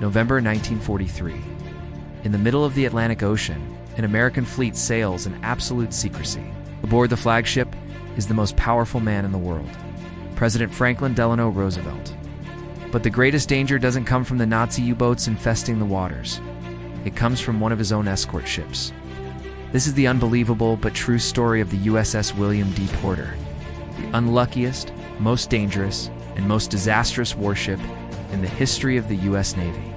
November 1943. In the middle of the Atlantic Ocean, an American fleet sails in absolute secrecy. Aboard the flagship is the most powerful man in the world, President Franklin Delano Roosevelt. But the greatest danger doesn't come from the Nazi U-boats infesting the waters. It comes from one of his own escort ships. This is the unbelievable but true story of the USS William D. Porter, the unluckiest, most dangerous, and most disastrous warship in the history of the U.S. Navy.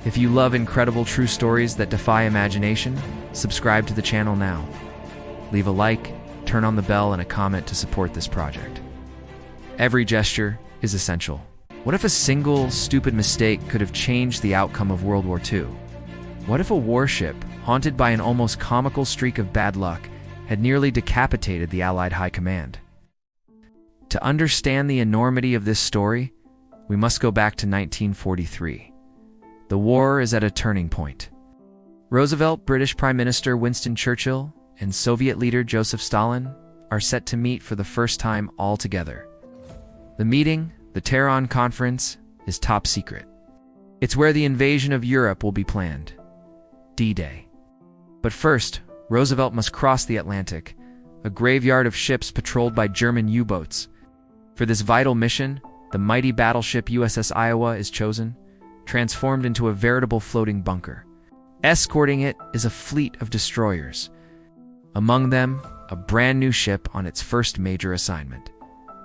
If you love incredible true stories that defy imagination, subscribe to the channel now. Leave a like, turn on the bell, and a comment to support this project. Every gesture is essential. What if a single, stupid mistake could have changed the outcome of World War II? What if a warship, haunted by an almost comical streak of bad luck, had nearly decapitated the Allied High Command? To understand the enormity of this story, we must go back to 1943. The war is at a turning point. Roosevelt, British Prime Minister Winston Churchill, and Soviet leader Joseph Stalin are set to meet for the first time all together. The meeting, the Tehran Conference, is top secret. It's where the invasion of Europe will be planned. D-Day. But first, Roosevelt must cross the Atlantic, a graveyard of ships patrolled by German U-boats. For this vital mission, the mighty battleship USS Iowa is chosen, transformed into a veritable floating bunker. Escorting it is a fleet of destroyers. Among them, a brand new ship on its first major assignment,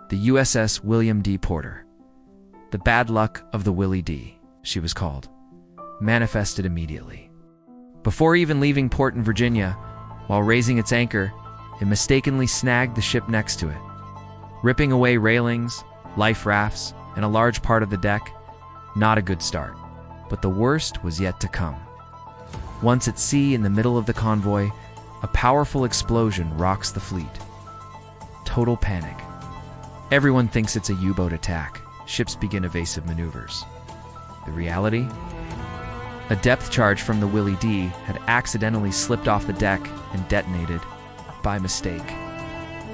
the USS William D. Porter. The bad luck of the Willie D, she was called, manifested immediately. Before even leaving port in Virginia, while raising its anchor, it mistakenly snagged the ship next to it, ripping away railings, life rafts, and a large part of the deck. Not a good start, but the worst was yet to come. Once at sea in the middle of the convoy, a powerful explosion rocks the fleet. Total panic. Everyone thinks it's a U-boat attack. Ships begin evasive maneuvers. The reality? A depth charge from the Willie D had accidentally slipped off the deck and detonated by mistake.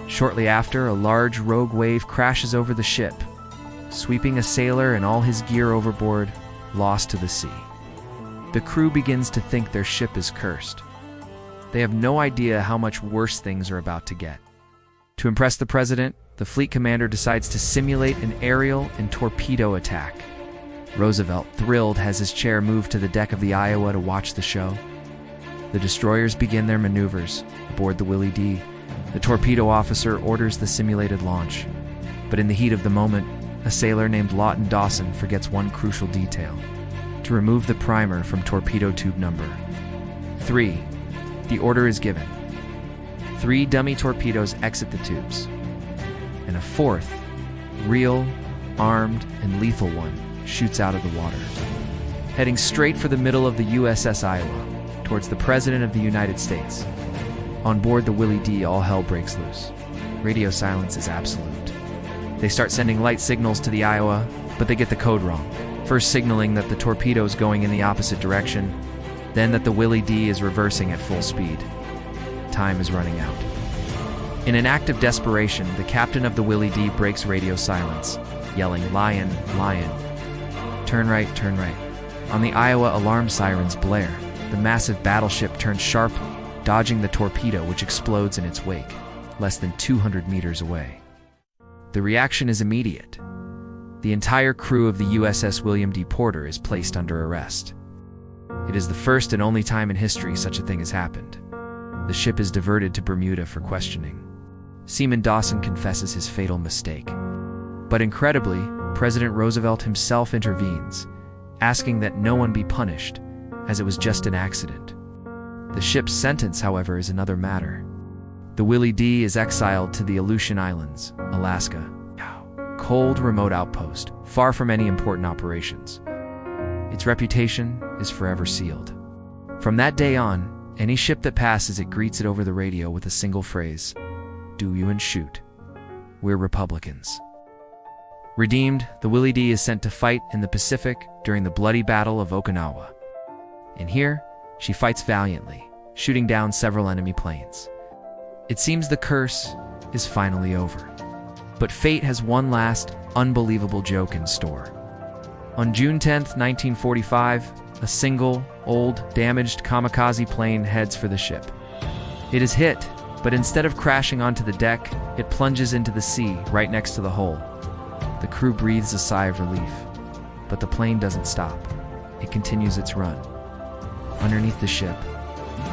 Shortly after, a large rogue wave crashes over the ship, sweeping a sailor and all his gear overboard, lost to the sea. The crew begins to think their ship is cursed. They have no idea how much worse things are about to get. To impress the president, the fleet commander decides to simulate an aerial and torpedo attack. Roosevelt, thrilled, has his chair moved to the deck of the Iowa to watch the show. The destroyers begin their maneuvers aboard the Willie D. The torpedo officer orders the simulated launch. But in the heat of the moment, a sailor named Lawton Dawson forgets one crucial detail: to remove the primer from torpedo tube number 3. The order is given. 3 dummy torpedoes exit the tubes, and a 4th, real, armed, and lethal one shoots out of the water, heading straight for the middle of the USS Iowa, towards the President of the United States. On board the Willie D, all hell breaks loose. Radio silence is absolute. They start sending light signals to the Iowa, but they get the code wrong. First signaling that the torpedo is going in the opposite direction, then that the Willie D is reversing at full speed. Time is running out. In an act of desperation, the captain of the Willie D breaks radio silence, yelling, "Lion, lion. Turn right, turn right." On the Iowa, alarm sirens blare. The massive battleship turns sharply, dodging the torpedo, which explodes in its wake, less than 200 meters away. The reaction is immediate. The entire crew of the USS William D. Porter is placed under arrest. It is the first and only time in history such a thing has happened. The ship is diverted to Bermuda for questioning. Seaman Dawson confesses his fatal mistake. But incredibly, President Roosevelt himself intervenes, asking that no one be punished, as it was just an accident. The ship's sentence, however, is another matter. The Willie D is exiled to the Aleutian Islands, Alaska, cold, remote outpost, far from any important operations. Its reputation is forever sealed. From that day on, any ship that passes it greets it over the radio with a single phrase: "Do you and shoot. We're Republicans." Redeemed, the Willie D is sent to fight in the Pacific during the bloody Battle of Okinawa. And here, she fights valiantly, shooting down several enemy planes. It seems the curse is finally over. But fate has one last, unbelievable joke in store. On June 10, 1945, a single, old, damaged kamikaze plane heads for the ship. It is hit, but instead of crashing onto the deck, it plunges into the sea right next to the hull. The crew breathes a sigh of relief, but the plane doesn't stop. It continues its run underneath the ship,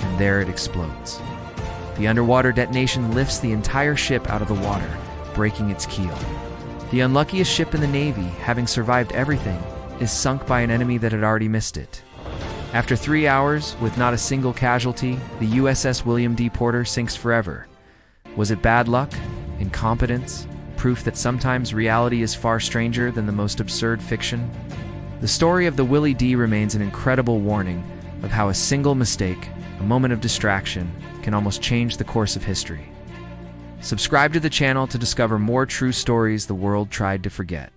and there it explodes. The underwater detonation lifts the entire ship out of the water, breaking its keel. The unluckiest ship in the Navy, having survived everything, is sunk by an enemy that had already missed it. After 3 hours, with not a single casualty, the USS William D sinks forever. Was it bad luck? Incompetence? Proof that sometimes reality is far stranger than the most absurd fiction? The story of the Willie D remains an incredible warning of how a single mistake, a moment of distraction, can almost change the course of history. Subscribe to the channel to discover more true stories the world tried to forget.